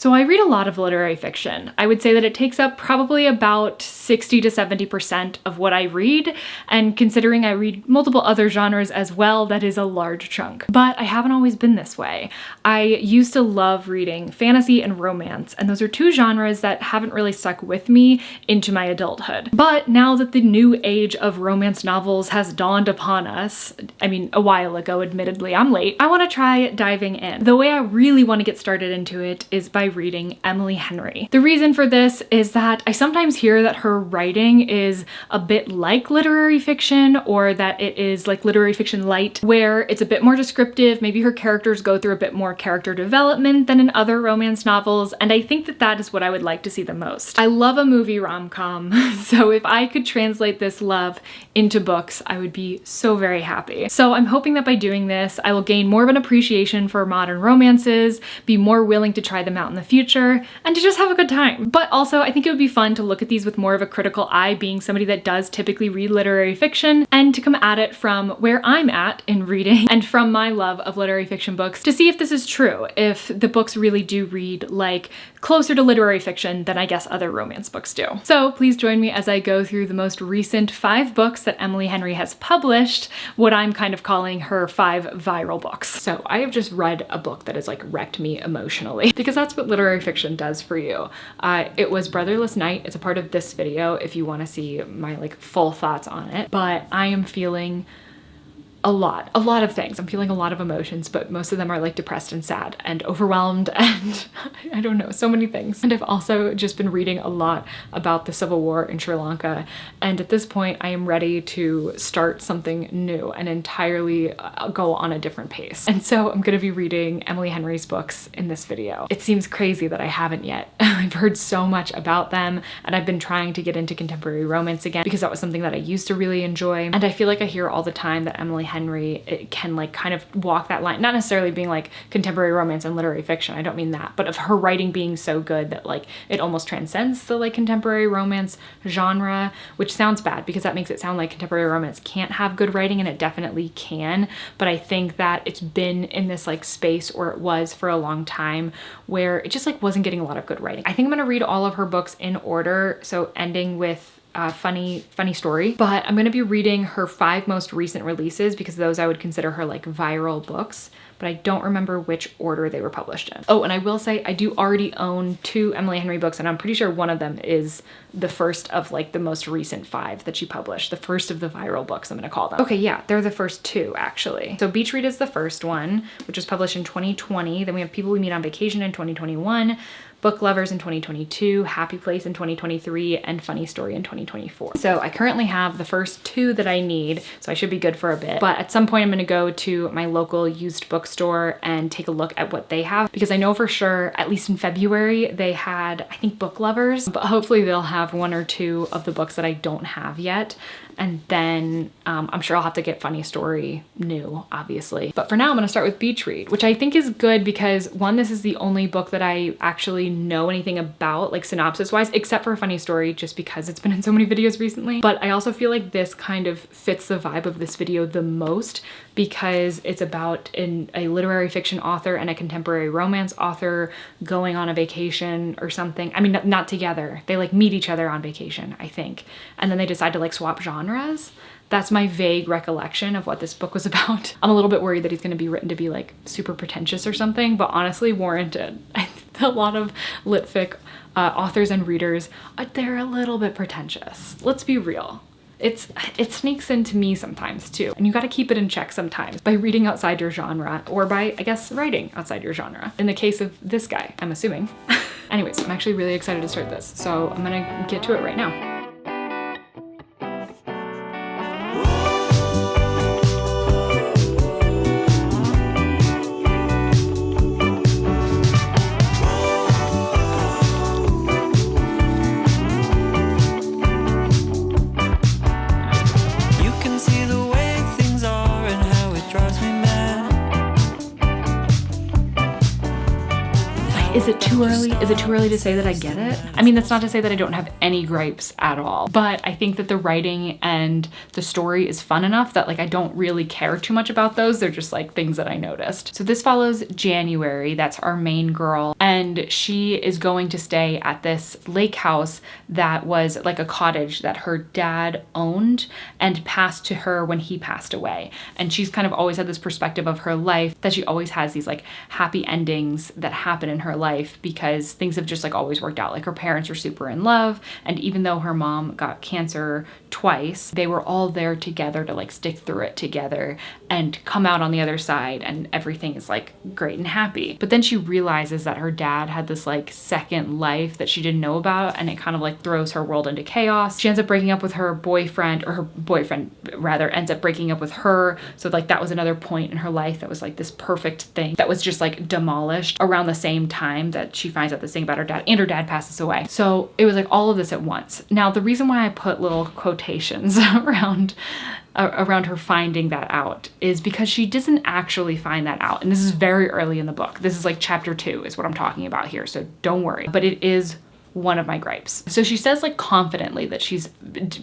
So I read a lot of literary fiction. I would say that it takes up probably about 60 to 70% of what I read, and considering I read multiple other genres as well, that is a large chunk. But I haven't always been this way. I used to love reading fantasy and romance, and those are two genres that haven't really stuck with me into my adulthood. But now that the new age of romance novels has dawned upon us, I mean, a while ago, admittedly, I'm late, I want to try diving in. The way I really want to get started into it is by reading Emily Henry. The reason for this is that I sometimes hear that her writing is a bit like literary fiction, or that it is like literary fiction light, where it's a bit more descriptive. Maybe her characters go through a bit more character development than in other romance novels, and I think that that is what I would like to see the most. I love a movie rom-com, so if I could translate this love into books, I would be so very happy. So I'm hoping that by doing this, I will gain more of an appreciation for modern romances, be more willing to try them out in the future, and to just have a good time. But also, I think it would be fun to look at these with more of a critical eye, being somebody that does typically read literary fiction, and to come at it from where I'm at in reading and from my love of literary fiction books, to see if this is true, if the books really do read like closer to literary fiction than I guess other romance books do. So please join me as I go through the most recent 5 books that Emily Henry has published, what I'm kind of calling her 5 viral books. So I have just read a book that has like wrecked me emotionally, because that's what literary fiction does for you. It was Brotherless Night. It's a part of this video if you want to see my like full thoughts on it, but I am feeling a lot of things. I'm feeling a lot of emotions, but most of them are like depressed and sad and overwhelmed and I don't know, so many things. And I've also just been reading a lot about the civil war in Sri Lanka, and at this point I am ready to start something new and entirely go on a different pace. And so I'm gonna be reading Emily Henry's books in this video. It seems crazy that I haven't yet. I've heard so much about them, and I've been trying to get into contemporary romance again because that was something that I used to really enjoy. And I feel like I hear all the time that Emily Henry, it can like kind of walk that line, not necessarily being like contemporary romance and literary fiction, I don't mean that, but of her writing being so good that like it almost transcends the like contemporary romance genre, which sounds bad because that makes it sound like contemporary romance can't have good writing, and it definitely can, but I think that it's been in this like space, or it was for a long time, where it just like wasn't getting a lot of good writing. I think I'm gonna read all of her books in order, so ending with Funny Story, but I'm gonna be reading her 5 most recent releases because those I would consider her like viral books, but I don't remember which order they were published in. Oh, and I will say I do already own 2 Emily Henry books, and I'm pretty sure one of them is the first of like the most recent 5 that she published, the first of the viral books, I'm gonna call them. Okay, yeah, they're the first 2 actually. So Beach Read is the first one, which was published in 2020. Then we have People We Meet on Vacation in 2021, Book Lovers in 2022, Happy Place in 2023, and Funny Story in 2024. So I currently have the first 2 that I need, so I should be good for a bit. But at some point I'm gonna go to my local used bookstore and take a look at what they have, because I know for sure, at least in February, they had, I think, Book Lovers, but hopefully they'll have 1 or 2 of the books that I don't have yet. And then I'm sure I'll have to get Funny Story new, obviously. But for now, I'm gonna start with Beach Read, which I think is good because 1, this is the only book that I actually know anything about, like synopsis wise, except for Funny Story, just because it's been in so many videos recently. But I also feel like this kind of fits the vibe of this video the most, because it's about a literary fiction author and a contemporary romance author going on a vacation or something. I mean, not together. They like meet each other on vacation, I think. And then they decide to like swap genres. That's my vague recollection of what this book was about. I'm a little bit worried that he's gonna be written to be like super pretentious or something, but honestly warranted. I think a lot of lit fic authors and readers, they're a little bit pretentious. Let's be real. It sneaks into me sometimes too, and you gotta keep it in check sometimes by reading outside your genre, or by, I guess, writing outside your genre. In the case of this guy, I'm assuming. Anyways, I'm actually really excited to start this, so I'm gonna get to it right now. Is it too too early? Is it too early to say that I get it? I mean, that's not to say that I don't have any gripes at all, but I think that the writing and the story is fun enough that like I don't really care too much about those. They're just like things that I noticed. So this follows January, that's our main girl, and she is going to stay at this lake house that was like a cottage that her dad owned and passed to her when he passed away. And she's kind of always had this perspective of her life that she always has these like happy endings that happen in her life because things have just like always worked out. Like her parents were super in love, and even though her mom got cancer twice, they were all there together to like stick through it together and come out on the other side, and everything is like great and happy. But then she realizes that her dad had this like second life that she didn't know about, and it kind of like throws her world into chaos. She ends up breaking up with her boyfriend, or her boyfriend rather ends up breaking up with her. So like that was another point in her life that was like this perfect thing that was just like demolished around the same time that she finds out this thing about her dad, and her dad passes away. So it was like all of this at once. Now the reason why I put little quotations around her finding that out is because she doesn't actually find that out. And this is very early in the book. This is like chapter 2 is what I'm talking about here. So don't worry, but it is one of my gripes. So she says like confidently that she's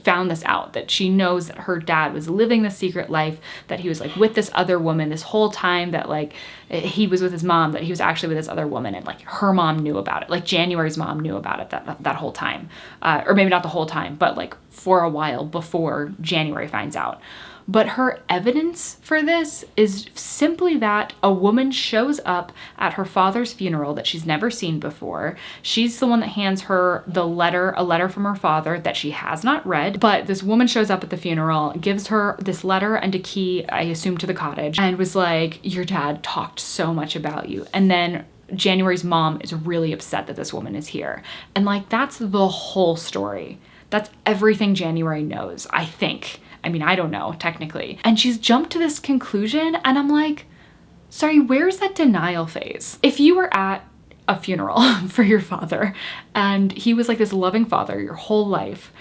found this out, that she knows that her dad was living the secret life, that he was like with this other woman this whole time, that like he was with his mom, that he was actually with this other woman, and like her mom knew about it. Like January's mom knew about it that whole time. Or maybe not the whole time, but like for a while before January finds out. But her evidence for this is simply that a woman shows up at her father's funeral that she's never seen before. She's the one that hands her a letter from her father that she has not read. But this woman shows up at the funeral, gives her this letter and a key, I assume, to the cottage, and was like, your dad talked so much about you. And then January's mom is really upset that this woman is here. And like, that's the whole story. That's everything January knows, I think. I mean, I don't know, technically. And she's jumped to this conclusion, and I'm like, sorry, where's that denial phase? If you were at a funeral for your father, and he was like this loving father your whole life,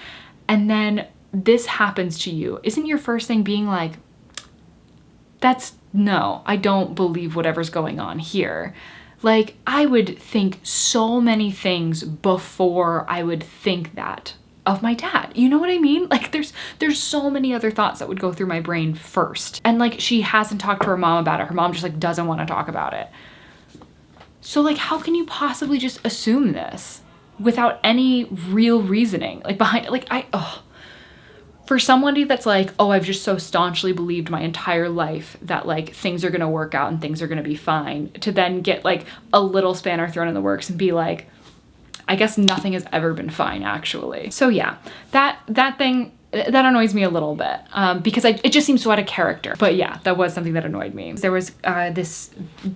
and then this happens to you, isn't your first thing being like, no, I don't believe whatever's going on here. Like, I would think so many things before I would think that of my dad. You know what I mean? Like there's so many other thoughts that would go through my brain first. And like she hasn't talked to her mom about it. Her mom just like doesn't want to talk about it. So like how can you possibly just assume this without any real reasoning like behind it? Like for somebody that's like, oh, I've just so staunchly believed my entire life that like things are gonna work out and things are gonna be fine, to then get like a little spanner thrown in the works and be like, I guess nothing has ever been fine, actually. So yeah, that thing, that annoys me a little bit because it just seems so out of character. But yeah, that was something that annoyed me. There was this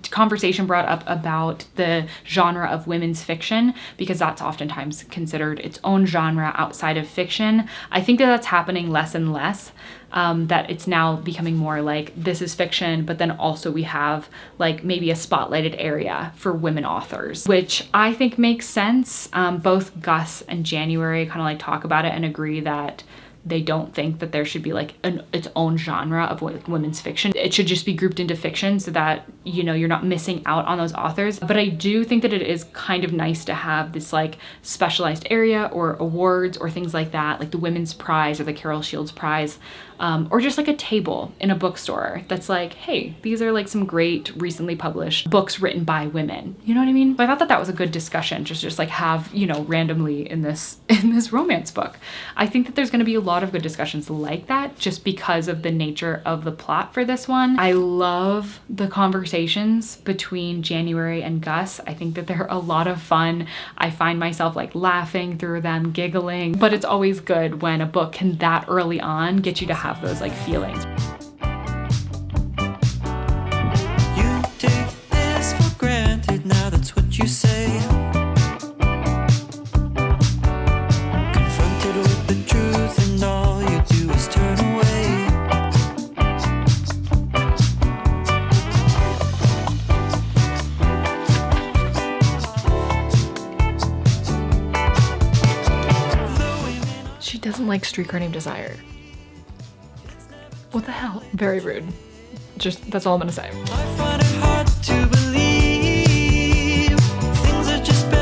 conversation brought up about the genre of women's fiction, because that's oftentimes considered its own genre outside of fiction. I think that that's happening less and less. That it's now becoming more like this is fiction, but then also we have like maybe a spotlighted area for women authors, which I think makes sense. Both Gus and January kind of like talk about it and agree that they don't think that there should be like its own genre of women's fiction. It should just be grouped into fiction so that, you know, you're not missing out on those authors. But I do think that it is kind of nice to have this like specialized area or awards or things like that, like the Women's Prize or the Carol Shields Prize, or just like a table in a bookstore that's like, hey, these are like some great recently published books written by women. You know what I mean? But I thought that that was a good discussion, just like have, you know, randomly in this romance book. I think that there's going to be a lot of good discussions like that just because of the nature of the plot for this one. I love the conversations between January and Gus. I think that they're a lot of fun. I find myself like laughing through them, giggling, but it's always good when a book can that early on get you to have those like feelings. You take this for granted, now that's what you say. Confronted with the truth and all you do is turn away. She doesn't like Streetcar Named Desire. What the hell? Very rude. Just, that's all I'm gonna say. I find it hard to believe things are just better.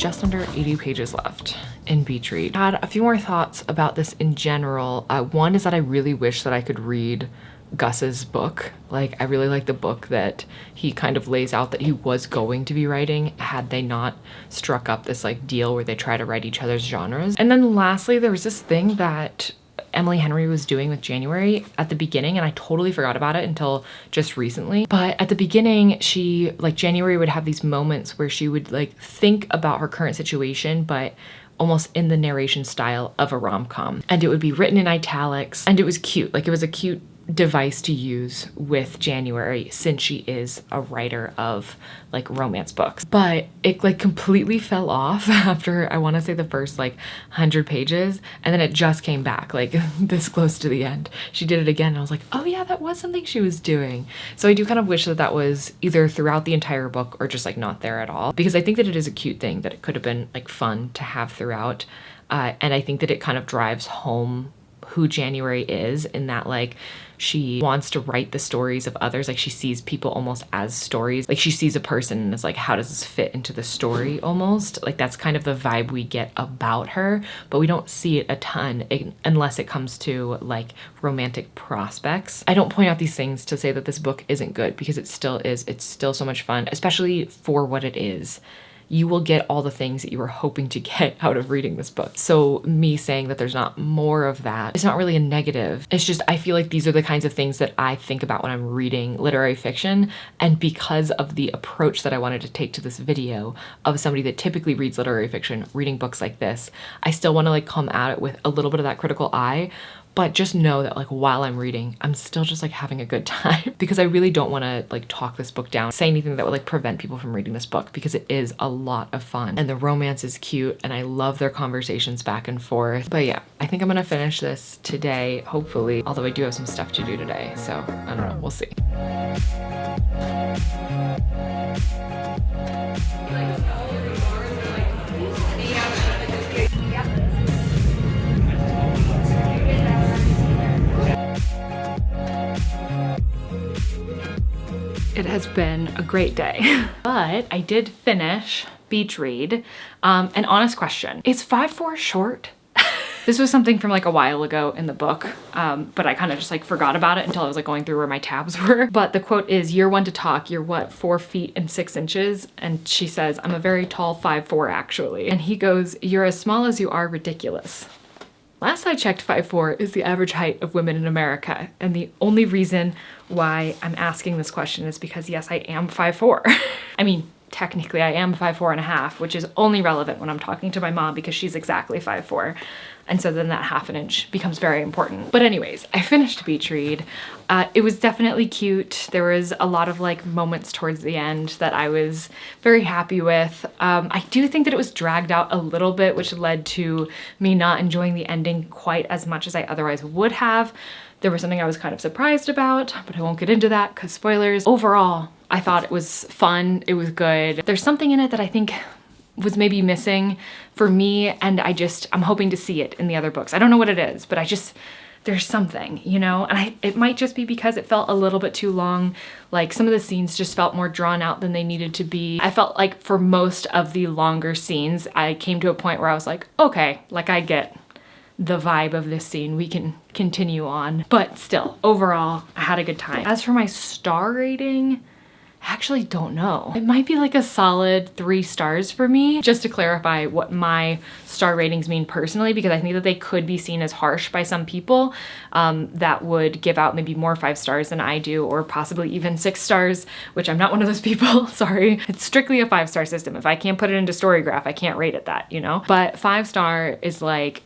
just under 80 pages left in Beach Read. I had a few more thoughts about this in general. One is that I really wish that I could read Gus's book. Like, I really like the book that he kind of lays out that he was going to be writing had they not struck up this like deal where they try to write each other's genres. And then lastly, there was this thing that Emily Henry was doing with January at the beginning, and I totally forgot about it until just recently. But at the beginning, she, like, January would have these moments where she would like think about her current situation, but almost in the narration style of a rom-com. And it would be written in italics, and it was cute. Like, it was a cute device to use with January since she is a writer of like romance books. But it like completely fell off after, I want to say, the first like 100 pages, and then it just came back like this close to the end. She did it again and I was like, oh yeah, that was something she was doing. So I do kind of wish that that was either throughout the entire book or just like not there at all, because I think that it is a cute thing that it could have been like fun to have throughout. And I think that it kind of drives home who January is, in that like she wants to write the stories of others. Like, she sees people almost as stories. Like, she sees a person and is like, how does this fit into the story almost? Like, that's kind of the vibe we get about her, but we don't see it a ton unless it comes to like romantic prospects. I don't point out these things to say that this book isn't good, because it still is. It's still so much fun, especially for what it is. You will get all the things that you were hoping to get out of reading this book. So me saying that there's not more of that, it's not really a negative. It's just, I feel like these are the kinds of things that I think about when I'm reading literary fiction. And because of the approach that I wanted to take to this video of somebody that typically reads literary fiction, reading books like this, I still want to like come at it with a little bit of that critical eye. But just know that like while I'm reading, I'm still just like having a good time, because I really don't want to like talk this book down, say anything that would like prevent people from reading this book, because it is a lot of fun and the romance is cute and I love their conversations back and forth. But yeah, I think I'm gonna finish this today, hopefully, although I do have some stuff to do today, so I don't know, we'll see. It has been a great day, but I did finish Beach Read. An honest question, is 5-4 short? This was something from like a while ago in the book, but I kind of just like forgot about it until I was like going through where my tabs were. But the quote is, "You're one to talk, you're what, 4 feet and 6 inches?" And she says, "I'm a very tall 5'4" actually." And he goes, "You're as small as you are ridiculous." Last I checked, 5'4" is the average height of women in America. And the only reason why I'm asking this question is because yes, I am 5'4". I mean, technically I am 5'4.5", which is only relevant when I'm talking to my mom because she's exactly 5'4". And so then that half an inch becomes very important. But anyways, I finished Beach Read. It was definitely cute. There was a lot of like moments towards the end that I was very happy with. I do think that it was dragged out a little bit, which led to me not enjoying the ending quite as much as I otherwise would have. There was something I was kind of surprised about, but I won't get into that because spoilers. Overall, I thought it was fun. It was good. There's something in it that I think was maybe missing for me, and I'm hoping to see it in the other books. I don't know what it is, but there's something, you know? And it might just be because it felt a little bit too long. Like, some of the scenes just felt more drawn out than they needed to be. I felt like for most of the longer scenes, I came to a point where I was like, okay, like I get the vibe of this scene, we can continue on. But still, overall, I had a good time. As for my star rating, I actually don't know. It might be like a solid 3 stars for me. Just to clarify what my star ratings mean personally, because I think that they could be seen as harsh by some people that would give out maybe more 5 stars than I do, or possibly even 6 stars, which I'm not one of those people, sorry. It's strictly a 5-star system. If I can't put it into Storygraph, I can't rate it that, you know? But 5-star is like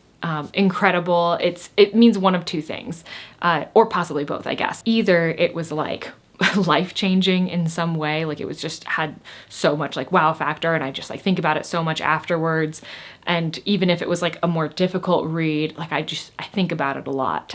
incredible. It means one of 2 things, or possibly both, I guess. Either it was like life-changing in some way, like it was just had so much like wow factor and I just like think about it so much afterwards, and even if it was like a more difficult read, like I think about it a lot.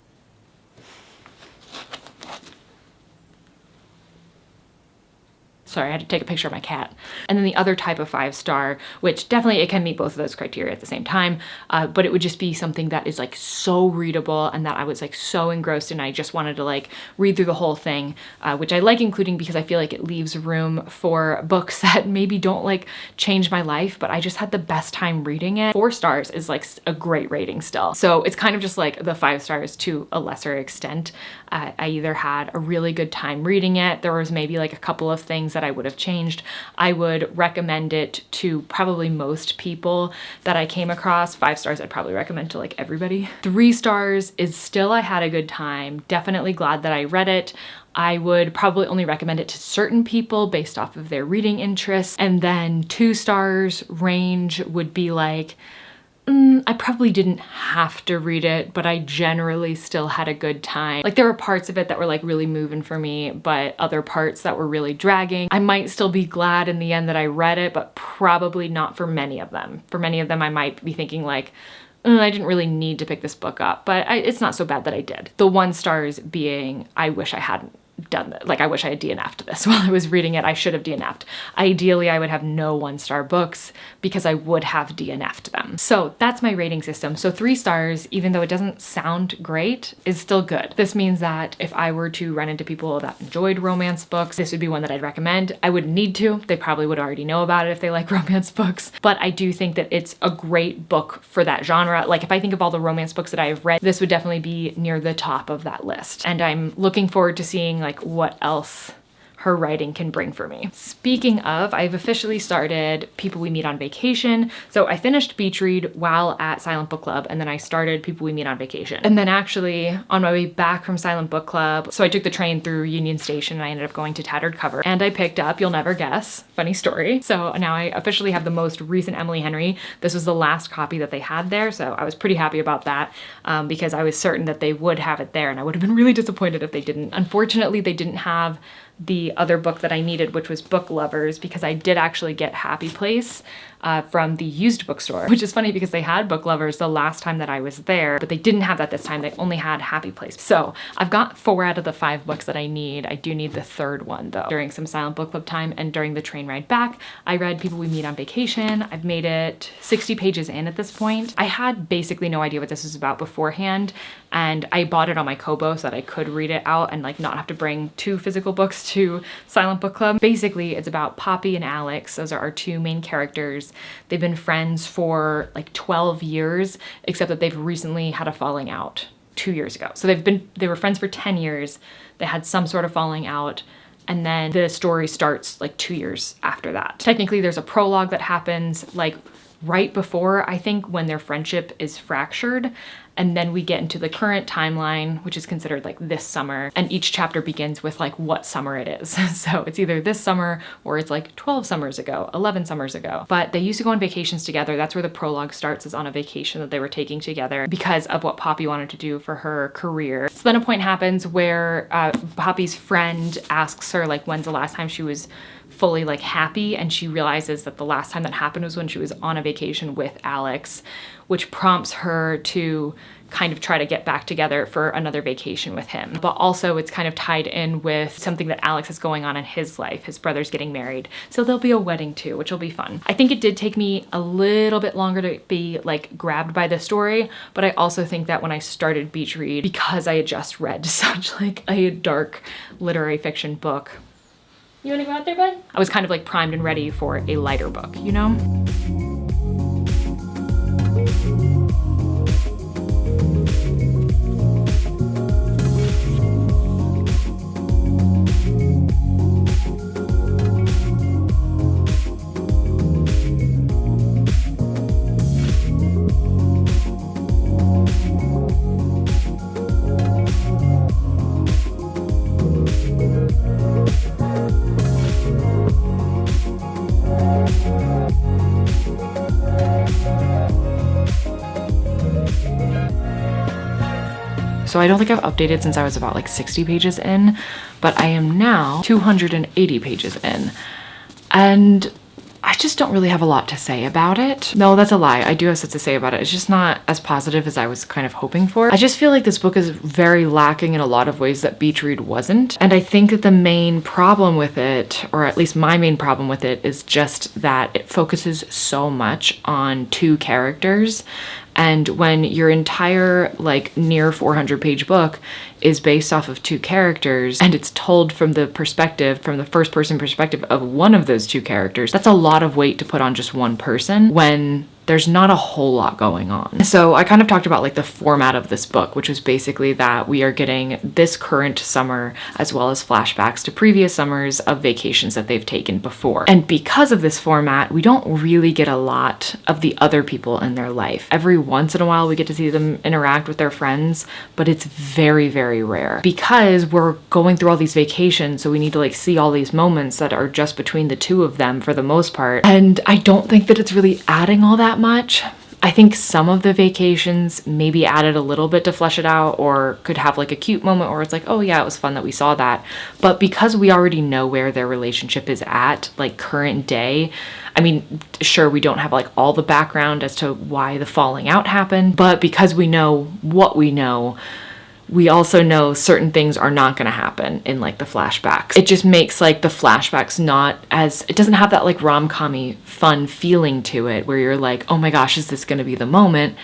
Sorry, I had to take a picture of my cat. And then the other type of 5-star, which definitely it can meet both of those criteria at the same time, but it would just be something that is like so readable and that I was like so engrossed in. I just wanted to like read through the whole thing, which I like including because I feel like it leaves room for books that maybe don't like change my life, but I just had the best time reading it. 4 stars is like a great rating still. So it's kind of just like the 5 stars to a lesser extent. I either had a really good time reading it. There was maybe like a couple of things that I would have changed. I would recommend it to probably most people that I came across. 5 stars I'd probably recommend to like everybody. 3 stars is still I had a good time. Definitely glad that I read it. I would probably only recommend it to certain people based off of their reading interests. And then 2 stars range would be like, I probably didn't have to read it, but I generally still had a good time. Like there were parts of it that were like really moving for me, but other parts that were really dragging. I might still be glad in the end that I read it, but probably not for many of them. For many of them, I might be thinking like, I didn't really need to pick this book up, but it's not so bad that I did. The 1 stars being, I wish I hadn't done that. Like I wish I had DNF'd this while I was reading it. I should have DNF'd. Ideally, I would have no 1-star books because I would have DNF'd them. So that's my rating system. So 3 stars, even though it doesn't sound great, is still good. This means that if I were to run into people that enjoyed romance books, this would be one that I'd recommend. I wouldn't need to. They probably would already know about it if they like romance books, but I do think that it's a great book for that genre. Like if I think of all the romance books that I've read, this would definitely be near the top of that list. And I'm looking forward to seeing like what else her writing can bring for me. Speaking of, I've officially started People We Meet on Vacation. So I finished Beach Read while at Silent Book Club, and then I started People We Meet on Vacation. And then actually on my way back from Silent Book Club, so I took the train through Union Station and I ended up going to Tattered Cover, and I picked up You'll Never Guess. Funny story. So now I officially have the most recent Emily Henry. This was the last copy that they had there, so I was pretty happy about that because I was certain that they would have it there, and I would have been really disappointed if they didn't. Unfortunately, they didn't have the other book that I needed, which was Book Lovers, because I did actually get Happy Place from the used bookstore, which is funny because they had Book Lovers the last time that I was there, but they didn't have that this time. They only had Happy Place. So I've got 4 out of the 5 books that I need. I do need the 3rd one though. During some Silent Book Club time and during the train ride back, I read People We Meet on Vacation. I've made it 60 pages in at this point. I had basically no idea what this was about beforehand, and I bought it on my Kobo so that I could read it out and like not have to bring 2 physical books to Silent Book Club. Basically, it's about Poppy and Alex. Those are our 2 main characters. They've been friends for like 12 years, except that they've recently had a falling out 2 years ago. So they were friends for 10 years. They had some sort of falling out, and then the story starts like 2 years after that. Technically, there's a prologue that happens like right before, I think, when their friendship is fractured. And then we get into the current timeline, which is considered like this summer. And each chapter begins with like what summer it is. So it's either this summer or it's like 12 summers ago, 11 summers ago. But they used to go on vacations together. That's where the prologue starts, is on a vacation that they were taking together because of what Poppy wanted to do for her career. So then a point happens where Poppy's friend asks her like when's the last time she was fully like happy, and she realizes that the last time that happened was when she was on a vacation with Alex, which prompts her to kind of try to get back together for another vacation with him. But also it's kind of tied in with something that Alex is going on in his life. His brother's getting married, so there'll be a wedding too, which will be fun. I think it did take me a little bit longer to be like grabbed by the story, but I also think that when I started Beach Read, because I had just read such like a dark literary fiction book, you wanna go out there, bud? I was kind of like primed and ready for a lighter book, you know? So I don't think I've updated since I was about like 60 pages in, but I am now 280 pages in. And I just don't really have a lot to say about it. No, that's a lie. I do have stuff to say about it. It's just not as positive as I was kind of hoping for. I just feel like this book is very lacking in a lot of ways that Beach Read wasn't. And I think that the main problem with it, or at least my main problem with it, is just that it focuses so much on two characters. And when your entire like near 400 page book is based off of two characters and it's told from the perspective, from the first person perspective of one of those two characters, that's a lot of weight to put on just one person when there's not a whole lot going on. So I kind of talked about like the format of this book, which was basically that we are getting this current summer as well as flashbacks to previous summers of vacations that they've taken before. And because of this format, we don't really get a lot of the other people in their life. Every once in a while we get to see them interact with their friends, but it's very, very rare because we're going through all these vacations. So we need to like see all these moments that are just between the two of them for the most part. And I don't think that it's really adding all that much. I think some of the vacations maybe added a little bit to flesh it out, or could have like a cute moment where it's like, oh yeah, it was fun that we saw that. But because we already know where their relationship is at, like current day, I mean, sure, we don't have like all the background as to why the falling out happened, but because we know what we know, we also know certain things are not going to happen in like the flashbacks. It just makes like the flashbacks not as, it doesn't have that like rom-com-y fun feeling to it where you're like, oh my gosh, is this going to be the moment?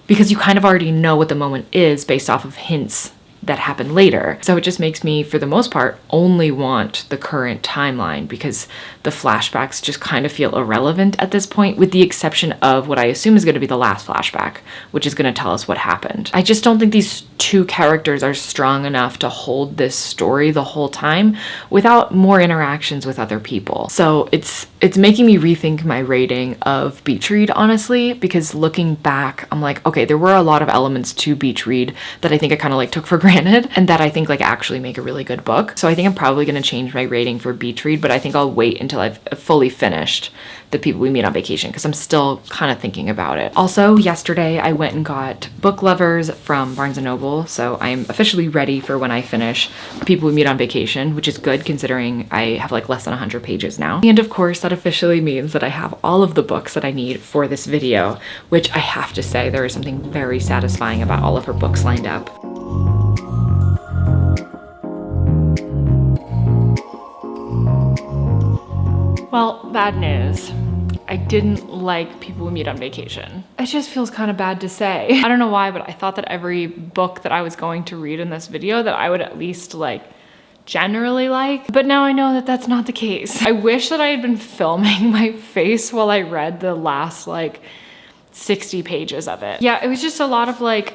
Because you kind of already know what the moment is based off of hints that happen later. So it just makes me, for the most part, only want the current timeline because the flashbacks just kind of feel irrelevant at this point, with the exception of what I assume is going to be the last flashback, which is going to tell us what happened. I just don't think these two characters are strong enough to hold this story the whole time without more interactions with other people. So it's making me rethink my rating of Beach Read, honestly, because looking back, I'm like, okay, there were a lot of elements to Beach Read that I think I kind of like took for granted and that I think like actually make a really good book. So I think I'm probably going to change my rating for Beach Read, but I think I'll wait until I've fully finished The People We Meet on Vacation because I'm still kind of thinking about it. Also, yesterday I went and got Book Lovers from Barnes & Noble, so I'm officially ready for when I finish The People We Meet on Vacation, which is good considering I have like less than 100 pages now. And of course, that officially means that I have all of the books that I need for this video, which I have to say there is something very satisfying about all of her books lined up. Well, bad news. I didn't like People We Meet on Vacation. It just feels kind of bad to say. I don't know why, but I thought that every book that I was going to read in this video that I would at least like generally like, but now I know that that's not the case. I wish that I had been filming my face while I read the last like 60 pages of it. Yeah, it was just a lot of like,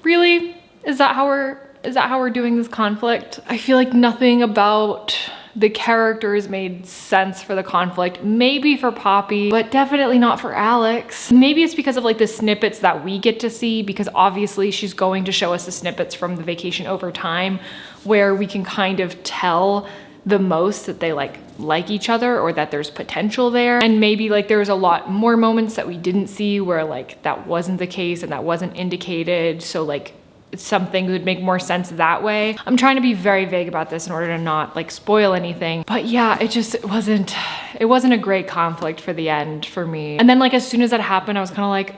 really? Is that how we're doing this conflict? I feel like nothing about the characters made sense for the conflict. Maybe for Poppy, but definitely not for Alex. Maybe it's because of like the snippets that we get to see, because obviously she's going to show us the snippets from the vacation over time where we can kind of tell the most that they like each other or that there's potential there. And maybe like there's a lot more moments that we didn't see where like that wasn't the case and that wasn't indicated. So like something would make more sense that way. I'm trying to be very vague about this in order to not like spoil anything. But yeah, it wasn't a great conflict for the end for me. And then like as soon as that happened, I was kind of like,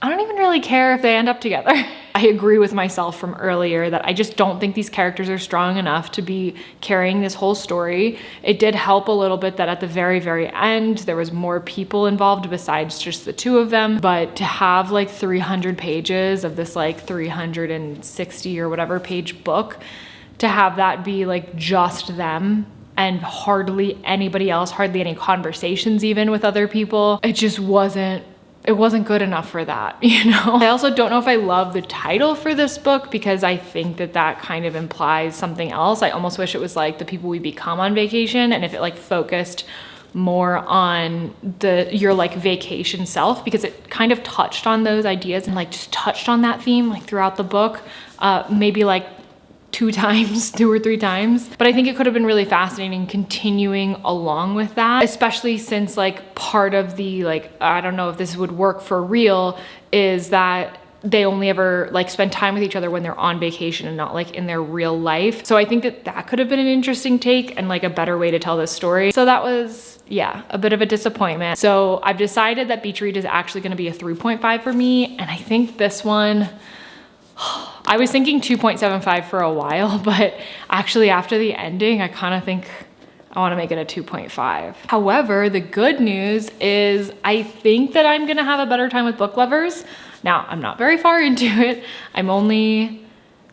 I don't even really care if they end up together. I agree with myself from earlier that I just don't think these characters are strong enough to be carrying this whole story. It did help a little bit that at the very, very end, there was more people involved besides just the two of them. But to have like 300 pages of this like 360 or whatever page book, to have that be like just them and hardly anybody else, hardly any conversations even with other people, it wasn't good enough for that, you know? I also don't know if I love the title for this book because I think that that kind of implies something else. I almost wish it was like The People We Become on Vacation, and if it like focused more on your like vacation self, because it kind of touched on those ideas and like just touched on that theme like throughout the book, maybe like 2 or 3 times. But I think it could have been really fascinating continuing along with that, especially since like part of the like, I don't know if this would work for real, is that they only ever like spend time with each other when they're on vacation and not like in their real life. So I think that that could have been an interesting take and like a better way to tell this story. So that was, yeah, a bit of a disappointment. So I've decided that Beach Read is actually going to be a 3.5 for me. And I think this one, I was thinking 2.75 for a while, but actually after the ending, I kind of think I want to make it a 2.5. However, the good news is I think that I'm going to have a better time with book lovers. Now, I'm not very far into it. I'm only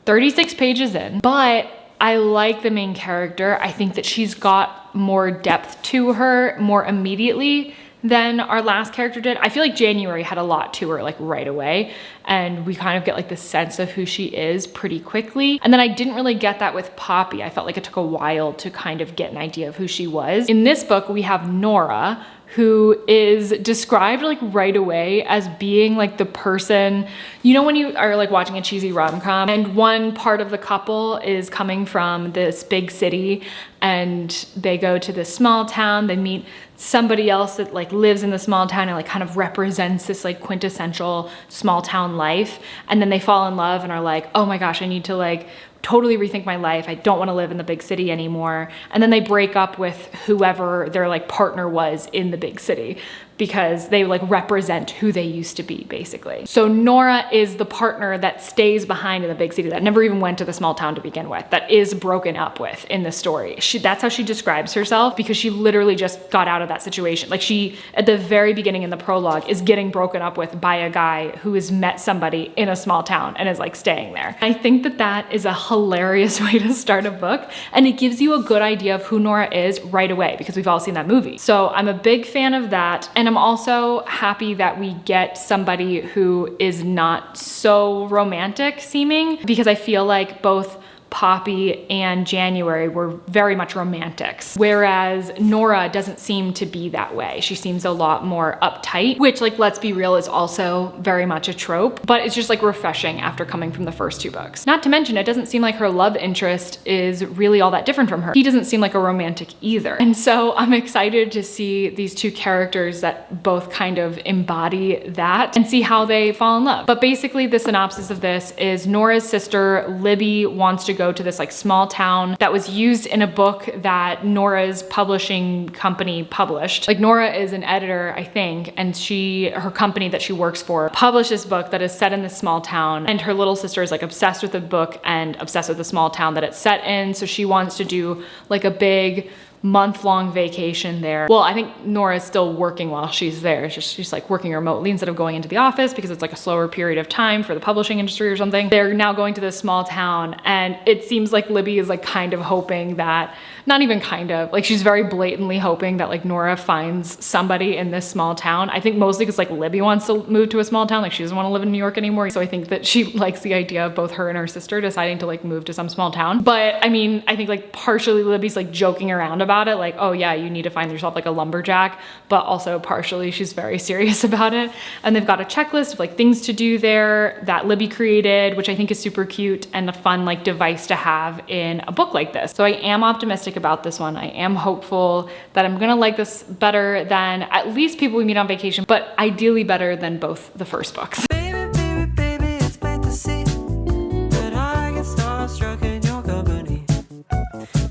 36 pages in, but I like the main character. I think that she's got more depth to her more immediately than our last character did. I feel like January had a lot to her like right away, and we kind of get like the sense of who she is pretty quickly. And then I didn't really get that with Poppy. I felt like it took a while to kind of get an idea of who she was. In this book, we have Nora, who is described like right away as being like the person, you know, when you are like watching a cheesy rom-com and one part of the couple is coming from this big city and they go to this small town, they meet somebody else that like lives in the small town and like kind of represents this like quintessential small town life, and then they fall in love and are like, oh my gosh, I need to like totally rethink my life. I don't want to live in the big city anymore. And then they break up with whoever their like partner was in the big city because they like represent who they used to be basically. So Nora is the partner that stays behind in the big city, that never even went to the small town to begin with, that is broken up with in the story. That's how she describes herself, because she literally just got out of that situation. Like she, at the very beginning in the prologue, is getting broken up with by a guy who has met somebody in a small town and is like staying there. I think that that is a hilarious way to start a book, and it gives you a good idea of who Nora is right away because we've all seen that movie. So I'm a big fan of that. And I'm also happy that we get somebody who is not so romantic seeming, because I feel like both Poppy and January were very much romantics, whereas Nora doesn't seem to be that way. She seems a lot more uptight, which, like, let's be real, is also very much a trope, but it's just like refreshing after coming from the first two books. Not to mention, it doesn't seem like her love interest is really all that different from her. He doesn't seem like a romantic either. And so I'm excited to see these two characters that both kind of embody that and see how they fall in love. But basically the synopsis of this is Nora's sister Libby wants to go to this like small town that was used in a book that Nora's publishing company published. Like, Nora is an editor, I think, and her company that she works for published this book that is set in this small town, and her little sister is like obsessed with the book and obsessed with the small town that it's set in. So she wants to do like a big month-long vacation there. Well, I think Nora's still working while she's there. It's just she's like working remotely instead of going into the office because it's like a slower period of time for the publishing industry or something. They're now going to this small town, and it seems like Libby is like kind of hoping that, not even kind of, like she's very blatantly hoping that like Nora finds somebody in this small town. I think mostly because like Libby wants to move to a small town, like she doesn't want to live in New York anymore. So I think that she likes the idea of both her and her sister deciding to like move to some small town. But I mean, I think like partially Libby's like joking around about it, like, oh yeah, you need to find yourself like a lumberjack, but also partially she's very serious about it. And they've got a checklist of like things to do there that Libby created, which I think is super cute and a fun like device to have in a book like this. So I am optimistic about this one. I am hopeful that I'm gonna like this better than at least People We Meet on Vacation, but ideally better than both the first books. Baby, baby, baby, it's plain to see that I get starstruck in your company.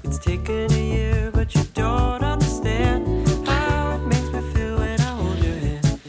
It's taken a year, but you don't understand how it makes me feel when I hold your hand.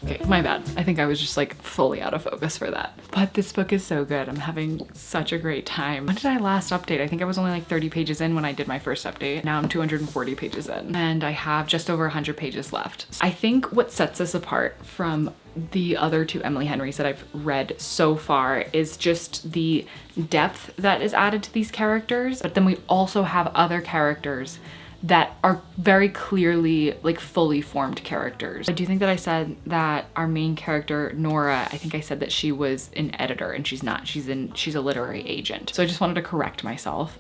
Okay, my bad. I think I was just like fully out of focus for that. But this book is so good. I'm having such a great time. When did I last update? I think I was only like 30 pages in when I did my first update. Now I'm 240 pages in, and I have just over 100 pages left. I think what sets us apart from the other two Emily Henrys that I've read so far is just the depth that is added to these characters. But then we also have other characters that are very clearly like fully formed characters. I do think that I said that our main character, Nora, I think I said that she was an editor, and she's not. She's a literary agent. So I just wanted to correct myself.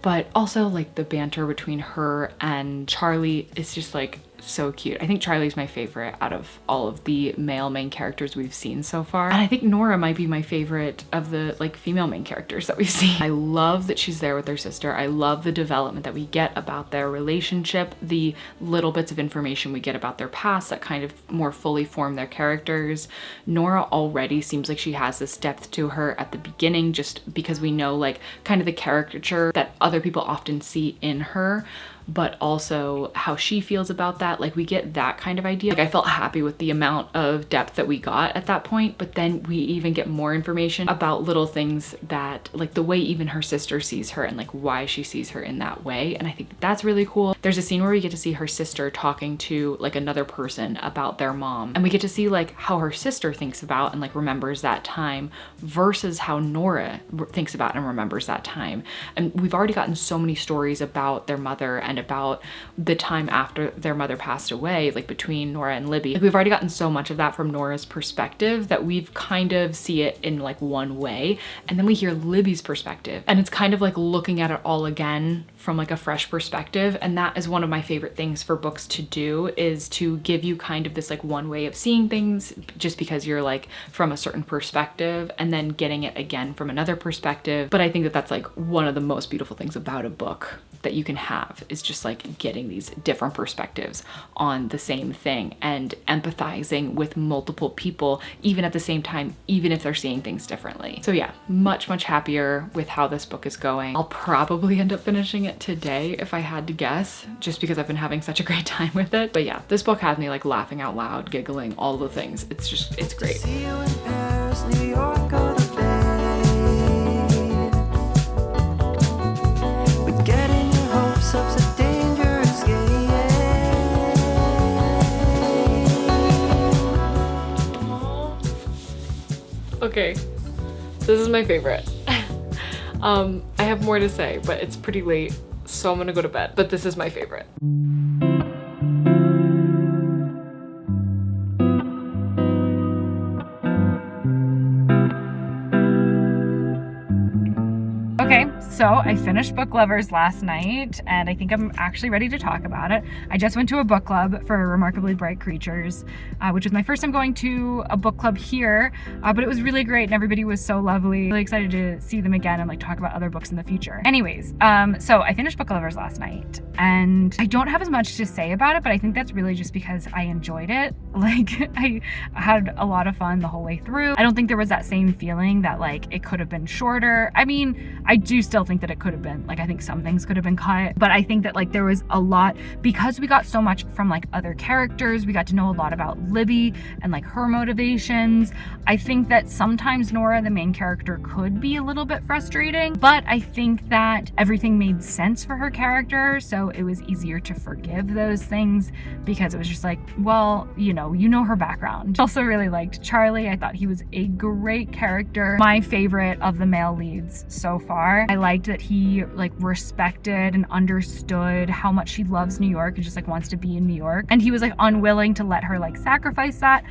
But also like the banter between her and Charlie is just like so cute. I think Charlie's my favorite out of all of the male main characters we've seen so far. And I think Nora might be my favorite of the like female main characters that we've seen. I love that she's there with her sister. I love the development that we get about their relationship, the little bits of information we get about their past that kind of more fully form their characters. Nora already seems like she has this depth to her at the beginning, just because we know like kind of the caricature that other people often see in her, but also how she feels about that. Like we get that kind of idea. Like I felt happy with the amount of depth that we got at that point, but then we even get more information about little things that like the way even her sister sees her and like why she sees her in that way. And I think that's really cool. There's a scene where we get to see her sister talking to like another person about their mom, and we get to see like how her sister thinks about and like remembers that time versus how Nora thinks about and remembers that time. And we've already gotten so many stories about their mother and about the time after their mother passed away, like between Nora and Libby. Like we've already gotten so much of that from Nora's perspective that we've kind of see it in like one way. And then we hear Libby's perspective, and it's kind of like looking at it all again from like a fresh perspective. And that is one of my favorite things for books to do, is to give you kind of this like one way of seeing things just because you're like from a certain perspective, and then getting it again from another perspective. But I think that that's like one of the most beautiful things about a book that you can have, is just like getting these different perspectives on the same thing and empathizing with multiple people even at the same time, even if they're seeing things differently. So yeah, much happier with how this book is going. I'll probably end up finishing it today if I had to guess, just because I've been having such a great time with it. But yeah, this book has me like laughing out loud, giggling, all the things. It's great. See you in Paris, New York, or the Bay. But getting your hopes up's a dangerous game. Okay, this is my favorite. I have more to say, but it's pretty late, so I'm gonna go to bed. But this is my favorite. Okay, so I finished Book Lovers last night, and I think I'm actually ready to talk about it. I just went to a book club for Remarkably Bright Creatures, which was my first time going to a book club here, but it was really great and everybody was so lovely. Really excited to see them again and like talk about other books in the future. Anyways, so I finished Book Lovers last night, and I don't have as much to say about it, but I think that's really just because I enjoyed it. Like I had a lot of fun the whole way through. I don't think there was that same feeling that like it could have been shorter. I mean, I do still think that it could have been, like I think some things could have been cut, but I think that like there was a lot, because we got so much from like other characters. We got to know a lot about Libby and like her motivations. I think that sometimes Nora, the main character, could be a little bit frustrating, but I think that everything made sense for her character, so it was easier to forgive those things because it was just like, well, you know her background. Also really liked Charlie. I thought he was a great character. My favorite of the male leads so far. I liked that he like respected and understood how much she loves New York and just like wants to be in New York, and he was like unwilling to let her like sacrifice that.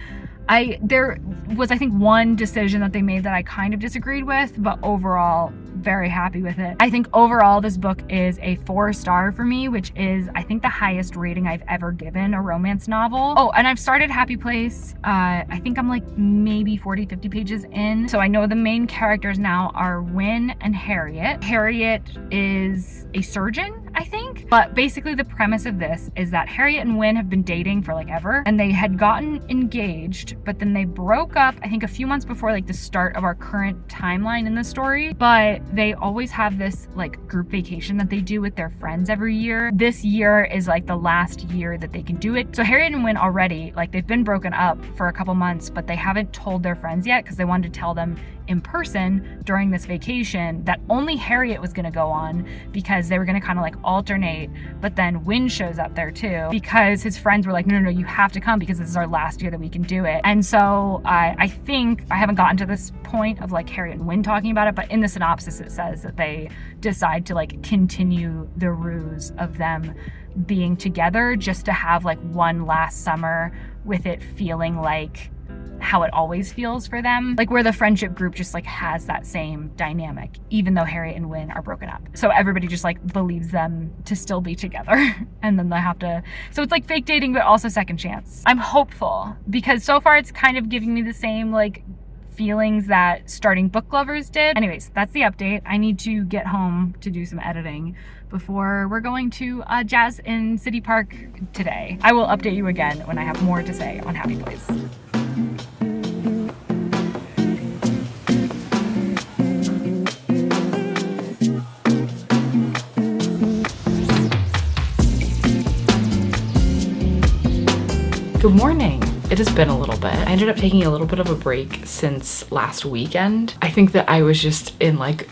There was, I think, one decision that they made that I kind of disagreed with, but overall very happy with it. I think overall this book is a 4-star for me, which is I think the highest rating I've ever given a romance novel. Oh, and I've started Happy Place. I think I'm like maybe 40-50 pages in. So I know the main characters now are Wynne and Harriet. Harriet is a surgeon, I think. But basically the premise of this is that Harriet and Wynne have been dating for like ever, and they had gotten engaged, but then they broke up I think a few months before like the start of our current timeline in the story. But they always have this like group vacation that they do with their friends every year. This year is like the last year that they can do it. So Harriet and Wynne already, like they've been broken up for a couple months, but they haven't told their friends yet because they wanted to tell them in person during this vacation that only Harriet was going to go on because they were going to kind of like alternate. But then Wynne shows up there too because his friends were like, no, you have to come because this is our last year that we can do it. And so I think I haven't gotten to this point of like Harriet and Wynne talking about it, but in the synopsis it says that they decide to like continue the ruse of them being together just to have like one last summer with it feeling like how it always feels for them, like where the friendship group just like has that same dynamic, even though Harriet and Wynne are broken up. So everybody just like believes them to still be together and then they have to, so it's like fake dating but also second chance. I'm hopeful because so far it's kind of giving me the same like feelings that starting book lovers did. Anyways, that's the update. I need to get home to do some editing before we're going to Jazz in City Park today. I will update you again when I have more to say on Happy Place. Good morning. It has been a little bit. I ended up taking a little bit of a break since last weekend. I think that I was just in like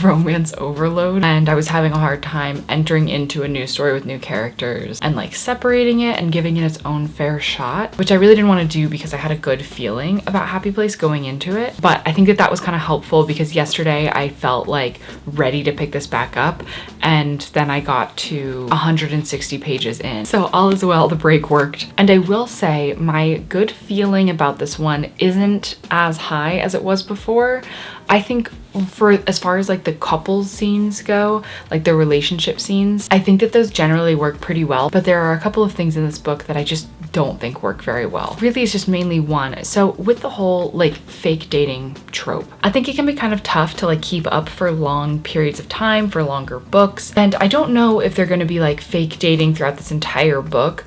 romance overload and I was having a hard time entering into a new story with new characters and like separating it and giving it its own fair shot, which I really didn't want to do because I had a good feeling about Happy Place going into it. But I think that that was kind of helpful because yesterday I felt like ready to pick this back up and then I got to 160 pages in. So all is well, the break worked. And I will say my good feeling about this one isn't as high as it was before. I think for as far as like the couples scenes go, like the relationship scenes, I think that those generally work pretty well, but there are a couple of things in this book that I just don't think work very well. Really, it's just mainly one. So with the whole like fake dating trope, I think it can be kind of tough to like keep up for long periods of time for longer books. And I don't know if they're going to be like fake dating throughout this entire book.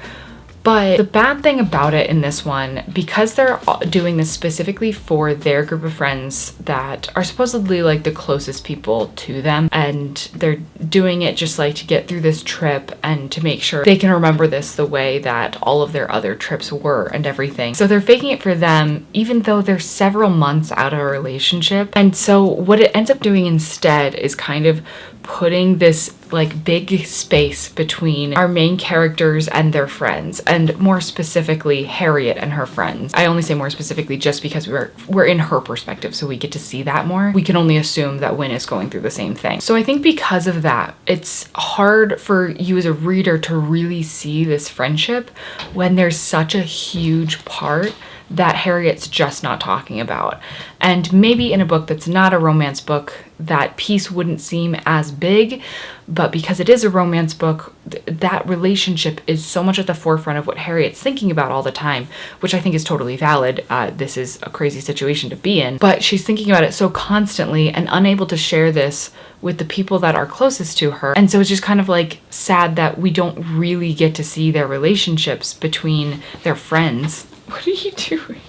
But the bad thing about it in this one, because they're doing this specifically for their group of friends that are supposedly like the closest people to them, and they're doing it just like to get through this trip and to make sure they can remember this the way that all of their other trips were and everything. So they're faking it for them, even though they're several months out of a relationship. And so what it ends up doing instead is kind of putting this like big space between our main characters and their friends, and more specifically Harriet and her friends. I only say more specifically just because we're in her perspective, so we get to see that more. We can only assume that Wynne is going through the same thing. So I think because of that, it's hard for you as a reader to really see this friendship when there's such a huge part that Harriet's just not talking about. And maybe in a book that's not a romance book, that piece wouldn't seem as big, but because it is a romance book, that relationship is so much at the forefront of what Harriet's thinking about all the time, which I think is totally valid. This is a crazy situation to be in, but she's thinking about it so constantly and unable to share this with the people that are closest to her. And so it's just kind of like sad that we don't really get to see their relationships between their friends. What are you doing?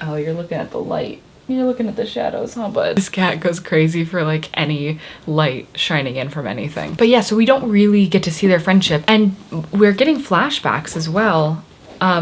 Oh, you're looking at the light. You're looking at the shadows, huh, bud? This cat goes crazy for like any light shining in from anything. But yeah, so we don't really get to see their friendship, and we're getting flashbacks as well.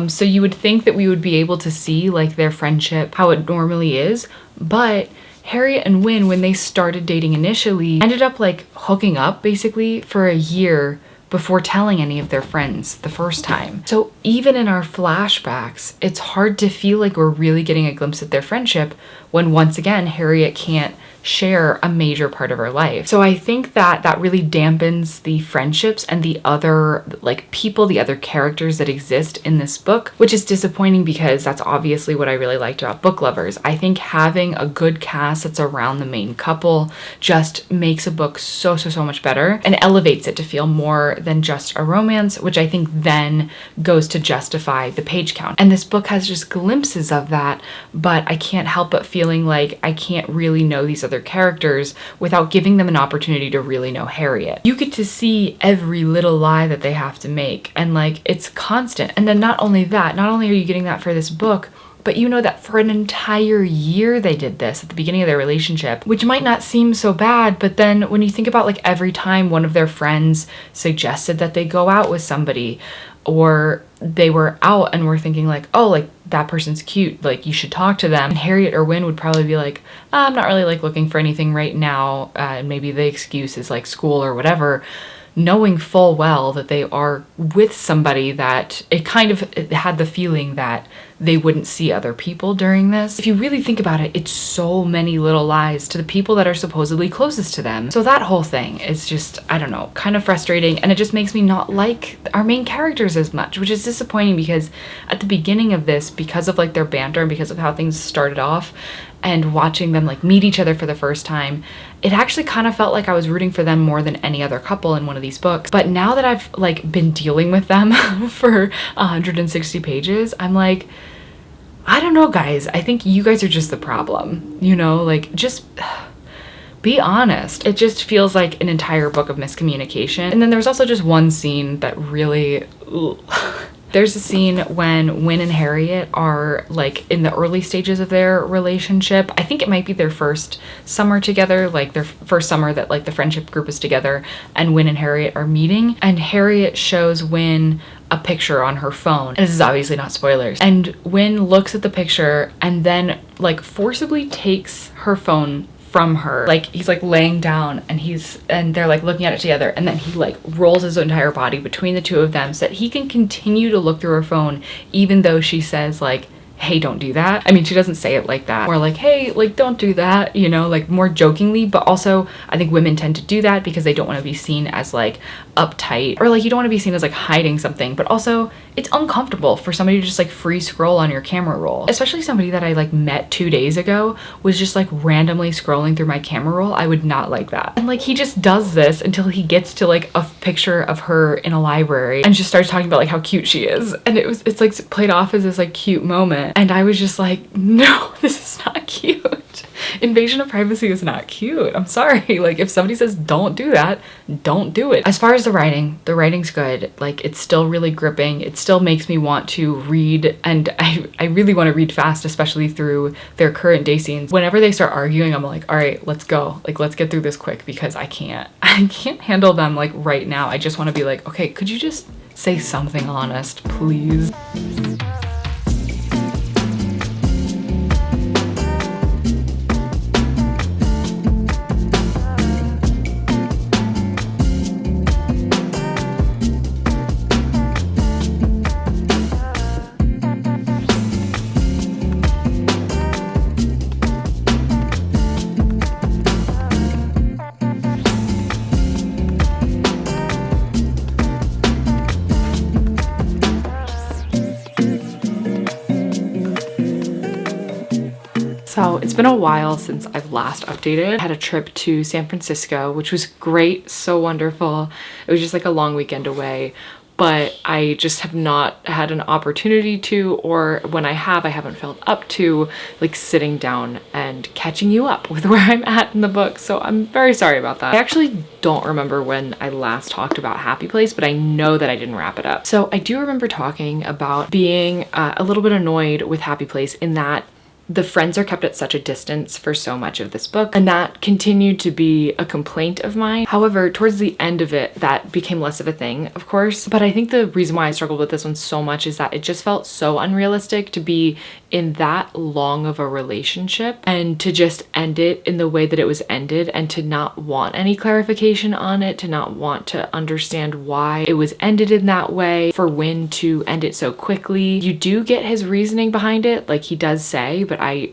So you would think that we would be able to see like their friendship, how it normally is, but Harriet and Wynne, when they started dating initially, ended up like hooking up basically for a year before telling any of their friends the first time. So even in our flashbacks, it's hard to feel like we're really getting a glimpse at their friendship when once again, Harriet can't share a major part of her life. So I think that that really dampens the friendships and the other like people, the other characters that exist in this book, which is disappointing because that's obviously what I really liked about Book Lovers. I think having a good cast that's around the main couple just makes a book so much better and elevates it to feel more than just a romance, which I think then goes to justify the page count. And this book has just glimpses of that, but I can't help but feeling like I can't really know these other characters without giving them an opportunity to really know Harriet. You get to see every little lie that they have to make, and like it's constant. And then not only that, not only are you getting that for this book, but you know that for an entire year they did this at the beginning of their relationship, which might not seem so bad, but then when you think about like every time one of their friends suggested that they go out with somebody, or they were out and were thinking like, oh, like that person's cute, like you should talk to them, and Harriet or Wynne would probably be like, I'm not really like looking for anything right now, and maybe the excuse is like school or whatever, knowing full well that they are with somebody that it kind of had the feeling that they wouldn't see other people during this. If you really think about it, it's so many little lies to the people that are supposedly closest to them. So that whole thing is just, I don't know, kind of frustrating, and it just makes me not like our main characters as much, which is disappointing because at the beginning of this, because of like their banter and because of how things started off, and watching them like meet each other for the first time, it actually kind of felt like I was rooting for them more than any other couple in one of these books. But now that I've like been dealing with them for 160 pages, I'm like, I don't know, guys. I think you guys are just the problem, you know, like just be honest. It just feels like an entire book of miscommunication. And then there's also just one scene that really, there's a scene when Win and Harriet are like in the early stages of their relationship. I think it might be their first summer together, like their first summer that like the friendship group is together, and Win and Harriet are meeting, and Harriet shows Win a picture on her phone, and this is obviously not spoilers, and Win looks at the picture and then like forcibly takes her phone from her. Like he's like laying down and they're like looking at it together, and then he like rolls his entire body between the two of them so that he can continue to look through her phone even though she says like, hey, don't do that. I mean, she doesn't say it like that, or like, hey, like don't do that, you know, like more jokingly. But also I think women tend to do that because they don't want to be seen as like uptight, or like you don't want to be seen as like hiding something, but also it's uncomfortable for somebody to just like free scroll on your camera roll, especially somebody that I like met 2 days ago was just like randomly scrolling through my camera roll. I would not like that. And like he just does this until he gets to like a picture of her in a library and just starts talking about like how cute she is, and it's like played off as this like cute moment, and I was just like, no, this is not cute. Invasion of privacy is not cute. I'm sorry. Like if somebody says don't do that, don't do it. As far as the writing's good. Like it's still really gripping. It still makes me want to read, and I really want to read fast, especially through their current day scenes. Whenever they start arguing, I'm like, all right, let's go. Like let's get through this quick because I can't handle them like right now. I just want to be like, okay, could you just say something honest, please? So it's been a while since I've last updated. I had a trip to San Francisco, which was great, so wonderful. It was just like a long weekend away, but I just have not had an opportunity to, or when I have, I haven't felt up to like sitting down and catching you up with where I'm at in the book. So I'm very sorry about that. I actually don't remember when I last talked about Happy Place, but I know that I didn't wrap it up. So I do remember talking about being a little bit annoyed with Happy Place in that the friends are kept at such a distance for so much of this book, and that continued to be a complaint of mine. However, towards the end of it, that became less of a thing, of course. But I think the reason why I struggled with this one so much is that it just felt so unrealistic to be in that long of a relationship and to just end it in the way that it was ended, and to not want any clarification on it, to not want to understand why it was ended in that way, for Win to end it so quickly. You do get his reasoning behind it, like he does say, but I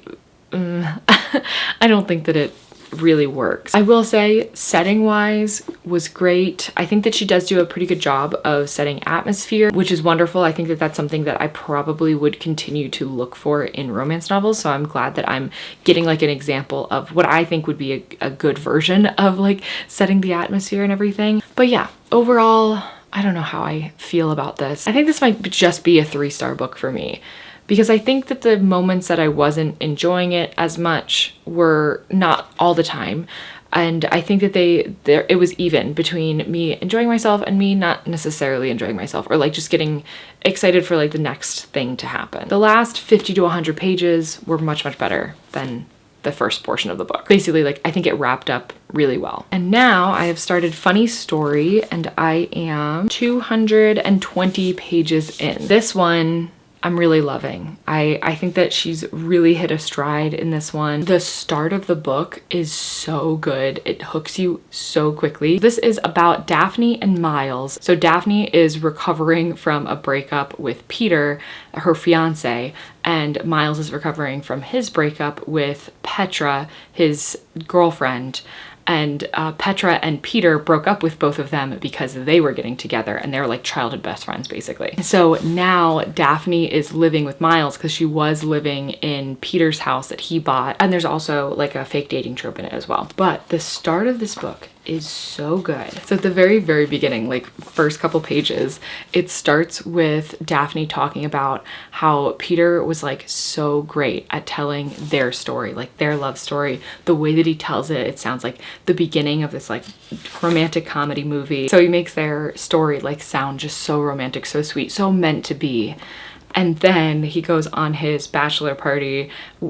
don't think that it really works. I will say setting wise was great. I think that she does do a pretty good job of setting atmosphere, which is wonderful. I think that that's something that I probably would continue to look for in romance novels. So I'm glad that I'm getting like an example of what I think would be a good version of like setting the atmosphere and everything. But yeah, overall, I don't know how I feel about this. I think this might just be a 3-star book for me, because I think that the moments that I wasn't enjoying it as much were not all the time. And I think that it was even between me enjoying myself and me not necessarily enjoying myself, or like just getting excited for like the next thing to happen. The last 50 to 100 pages were much, much better than the first portion of the book. Basically, like I think it wrapped up really well. And now I have started Funny Story, and I am 220 pages in. This one I'm really loving. I think that she's really hit a stride in this one. The start of the book is so good. It hooks you so quickly. This is about Daphne and Miles. So Daphne is recovering from a breakup with Peter, her fiance, and Miles is recovering from his breakup with Petra, his girlfriend. And Petra and Peter broke up with both of them because they were getting together, and they were like childhood best friends basically. So now Daphne is living with Miles because she was living in Peter's house that he bought. And there's also like a fake dating trope in it as well. But the start of this book is so good. So at the very, very beginning, like first couple pages, it starts with Daphne talking about how Peter was like so great at telling their story, like their love story. The way that he tells it, it sounds like the beginning of this like romantic comedy movie. So he makes their story like sound just so romantic, so sweet, so meant to be. And then he goes on his bachelor party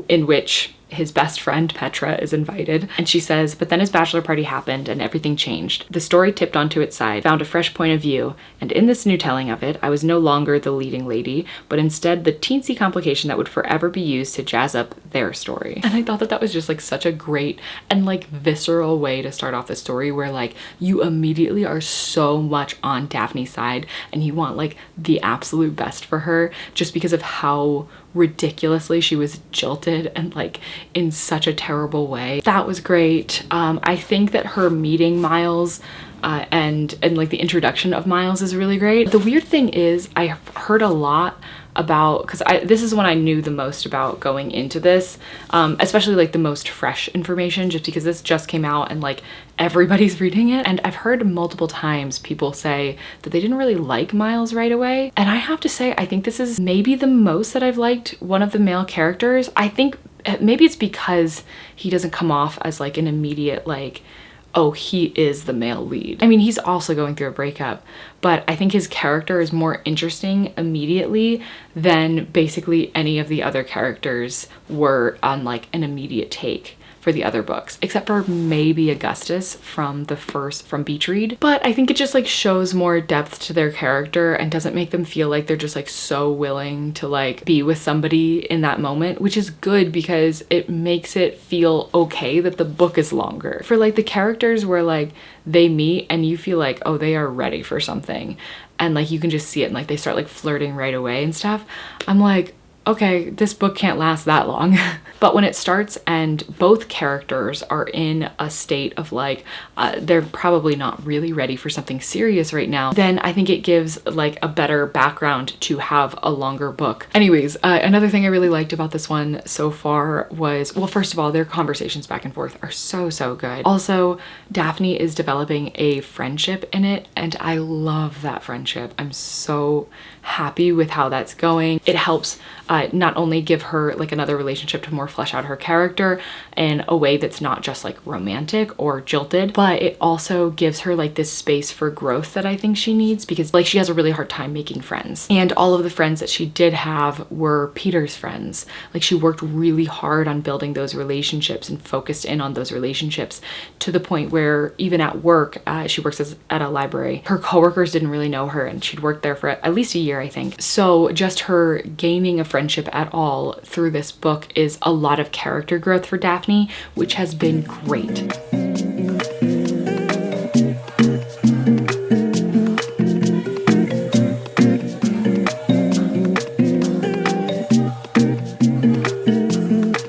in which his best friend Petra is invited, and she says, but then his bachelor party happened and everything changed. The story tipped onto its side, found a fresh point of view, and in this new telling of it, I was no longer the leading lady, but instead the teensy complication that would forever be used to jazz up their story. And I thought that that was just like such a great and like visceral way to start off the story, where like you immediately are so much on Daphne's side and you want like the absolute best for her, just because of how ridiculously she was jilted and like in such a terrible way. That was great. I think that her meeting Miles and like the introduction of Miles is really great. The weird thing is I heard a lot about, because this is when I knew the most about going into this, especially like the most fresh information, just because this just came out and like everybody's reading it. And I've heard multiple times people say that they didn't really like Miles right away. And I have to say, I think this is maybe the most that I've liked one of the male characters. I think maybe it's because he doesn't come off as like an immediate like, oh, he is the male lead. I mean, he's also going through a breakup, but I think his character is more interesting immediately than basically any of the other characters were on like an immediate take for the other books, except for maybe Augustus from Beach Read. But I think it just like shows more depth to their character and doesn't make them feel like they're just like so willing to like be with somebody in that moment, which is good because it makes it feel okay that the book is longer. For like the characters where like they meet and you feel like, oh, they are ready for something, and like you can just see it and like they start like flirting right away and stuff, I'm like, okay, this book can't last that long. But when it starts and both characters are in a state of like, they're probably not really ready for something serious right now, then I think it gives like a better background to have a longer book. Anyways, another thing I really liked about this one so far was, well, first of all, their conversations back and forth are so good. Also, Daphne is developing a friendship in it, and I love that friendship. I'm so happy with how that's going. It helps not only give her like another relationship to more flesh out her character in a way that's not just like romantic or jilted, but it also gives her like this space for growth that I think she needs, because like she has a really hard time making friends, and all of the friends that she did have were Peter's friends. Like she worked really hard on building those relationships and focused in on those relationships to the point where even at work, she works at a library, her coworkers didn't really know her, and she'd worked there for at least a year, I think. So just her gaining a friendship at all through this book is a lot of character growth for Daphne, which has been great.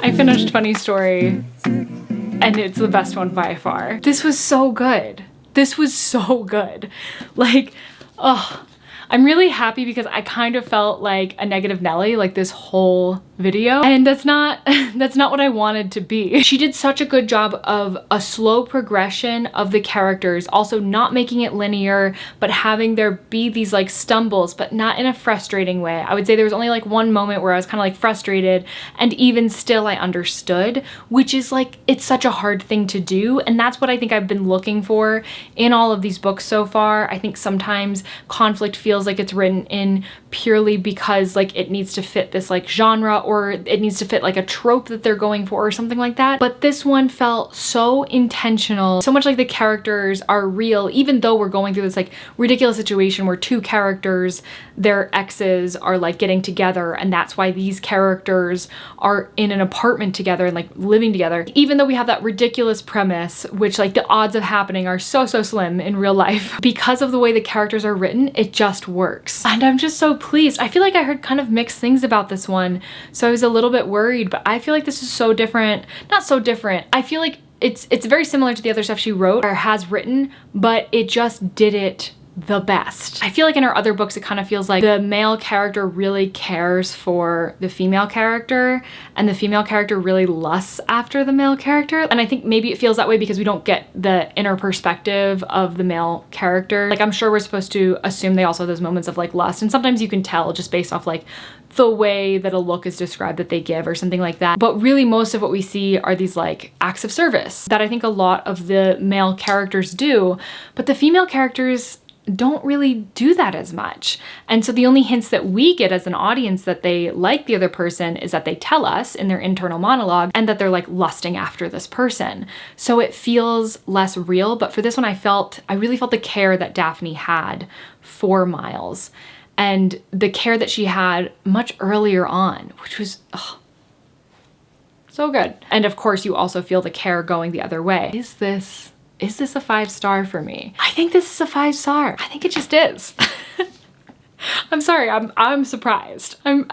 I finished Funny Story, and it's the best one by far. This was so good. This was so good. Like, oh, I'm really happy because I kind of felt like a negative Nelly like this whole video, and that's not what I wanted to be. She did such a good job of a slow progression of the characters, also not making it linear, but having there be these like stumbles, but not in a frustrating way. I would say there was only like one moment where I was kind of like frustrated, and even still I understood, which is like, it's such a hard thing to do, and that's what I think I've been looking for in all of these books so far. I think sometimes conflict feels like it's written in purely because like it needs to fit this like genre, or it needs to fit like a trope that they're going for or something like that. But this one felt so intentional, so much like the characters are real, even though we're going through this like ridiculous situation where two characters, their exes are like getting together, and that's why these characters are in an apartment together and like living together. Even though we have that ridiculous premise, which like the odds of happening are so slim in real life, because of the way the characters are written, it just works. And I'm just so pleased. I feel like I heard kind of mixed things about this one, so I was a little bit worried, but I feel like this is so different. Not so different. I feel like it's very similar to the other stuff she wrote or has written, but it just did it the best. I feel like in her other books, it kind of feels like the male character really cares for the female character, and the female character really lusts after the male character. And I think maybe it feels that way because we don't get the inner perspective of the male character. Like, I'm sure we're supposed to assume they also have those moments of like lust, and sometimes you can tell just based off like the way that a look is described that they give or something like that. But really most of what we see are these like acts of service that I think a lot of the male characters do, but the female characters don't really do that as much. And so the only hints that we get as an audience that they like the other person is that they tell us in their internal monologue, and that they're like lusting after this person. So it feels less real. But for this one, I really felt the care that Daphne had for Miles, and the care that she had much earlier on, which was so good. And of course, you also feel the care going the other way. Is this a 5-star for me? I think this is a 5-star. I think it just is. I'm sorry, I'm surprised. I'm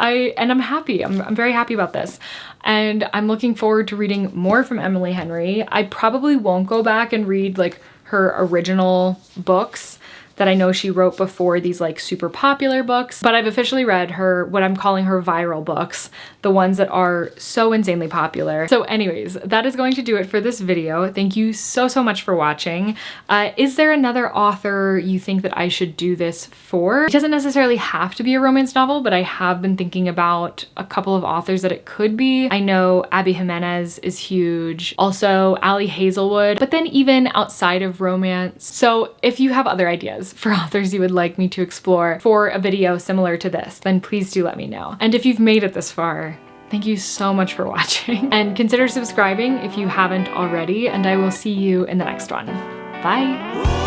happy. I'm very happy about this. And I'm looking forward to reading more from Emily Henry. I probably won't go back and read like her original books that I know she wrote before these like super popular books, but I've officially read her, what I'm calling her viral books, the ones that are so insanely popular. So anyways, that is going to do it for this video. Thank you so much for watching. Is there another author you think that I should do this for? It doesn't necessarily have to be a romance novel, but I have been thinking about a couple of authors that it could be. I know Abby Jimenez is huge. Also Ali Hazelwood, but then even outside of romance. So if you have other ideas for authors you would like me to explore for a video similar to this, then please do let me know. And if you've made it this far, thank you so much for watching, and consider subscribing if you haven't already, and I will see you in the next one. Bye.